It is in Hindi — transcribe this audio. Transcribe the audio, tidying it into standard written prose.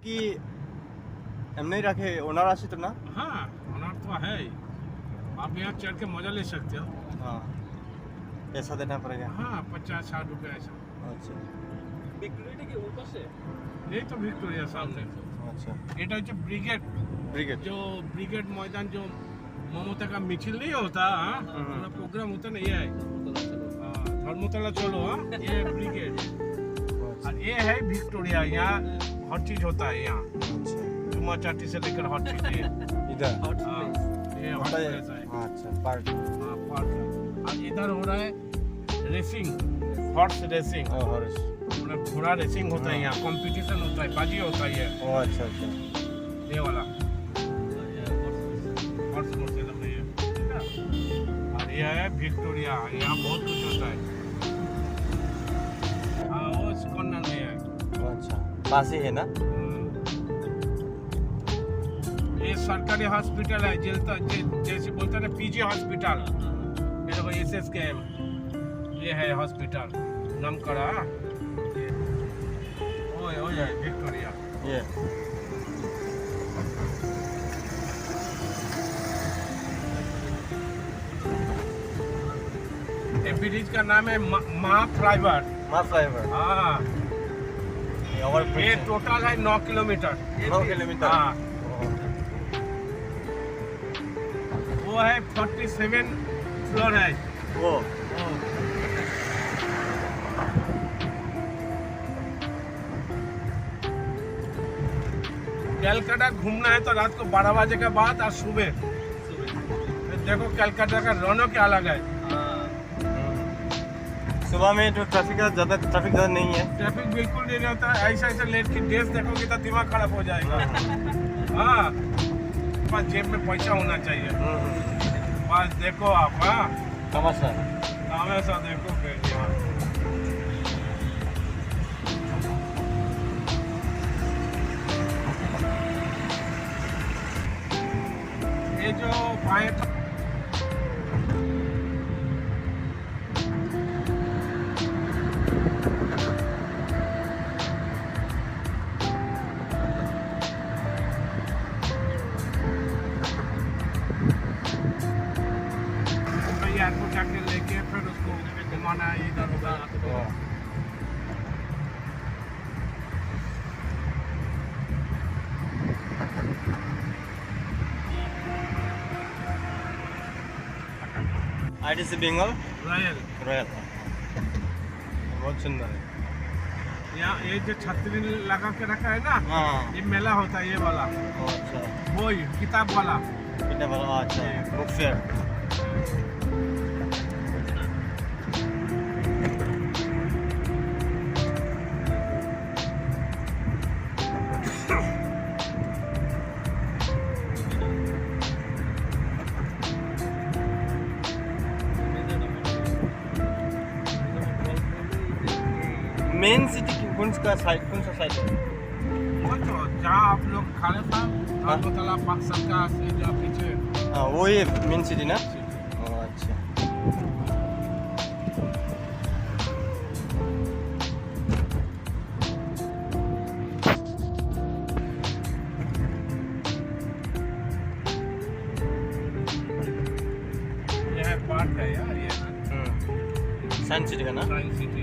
কি এমনি রাখে ওনার আছে তো না? हाँ ऑनर तो है ही। आप यहाँ चढ़ के मजा ले सकते हो। हाँ पैसा देना पड़ेगा। हाँ 50-60 रुपये ऐसा। अच्छा विक्टोरिया के ऊपर से यही तो विक्टोरिया सामने। अच्छा এটা হচ্ছে ব্রিগেড ब्रिगेड जो ब्रिगेड मैदान जो ममता का मिছিল नहीं होता हाँ पूरा प्रोग्राम होता ना ये है धर्मतला चलो हाँ ये ब्रिगेड और ये है विक्टोरिया यहाँ हर चीज होता है यहाँ अच्छा चुमा चाटी से लेकर हर चीज ये इधर हाँ, ये हर होता है। प्लेस है हाँ, अच्छा पार्क हाँ पार्क है। और इधर हो रहा है रेसिंग हॉर्स रेसिंग हॉर्स मतलब घोड़ा रेसिंग होता है यहाँ कंपटीशन होता है बाजी होता है ये ओ अच्छा अच्छा ये वाला हॉर्स मोटर लग रही है ठीक है और ये है विक्टोरिया यहाँ बहुत कुछ होता है हाँ वो इस कॉर्नर में है अच्छा पास ही है ना? ये सरकारी हॉस्पिटल है जैसे बोलते हैं ना पीजी हॉस्पिटल ये देखो SSKM ये है हॉस्पिटल नाम करा ओ ये विक्टोरिया ये ये ब्रिज का नाम है माँ फ्लाईओवर माँ फ्लाईओवर हाँ और ये टोटल है 9 किलोमीटर 9 किलोमीटर हाँ वो है 47 फ्लोर है वो कलकत्ता घूमना है तो रात को 12 बजे के बाद और सुबह देखो कलकत्ता का रौनक क्या अलग है सुबह में जो ट्रैफिक ज़्यादा नहीं है। ट्रैफिक बिल्कुल नहीं रहता ऐसा ऐसा लेट की ड्रेस देखोगे तो दिमाग खराब हो जाएगा हाँ बस जेब में पैसा होना चाहिए बस देखो आप हाँ तमाशा हमेशा देखो फिर यहाँ ये जो बाएं एयरपोर्ट जाके लेके फिर उसको घुमाना है इधर उधर IDC बेंगल रॉयल रॉयल बहुत सुंदर है। यहाँ ये जो छतरी लगा के रखा है ना हाँ ये मेला होता है ये वाला अच्छा वही किताब वाला कितना बड़ा अच्छा बुक फेयर मेन सिटी कौन सा साइड है? वो तो जहाँ आप लोग खाने था धर्मतला पाकसर का से जो पीछे हाँ वो ये मेन सिटी ना? अच्छा ये है पार्क है यार ये साइंस सिटी का ना? Science city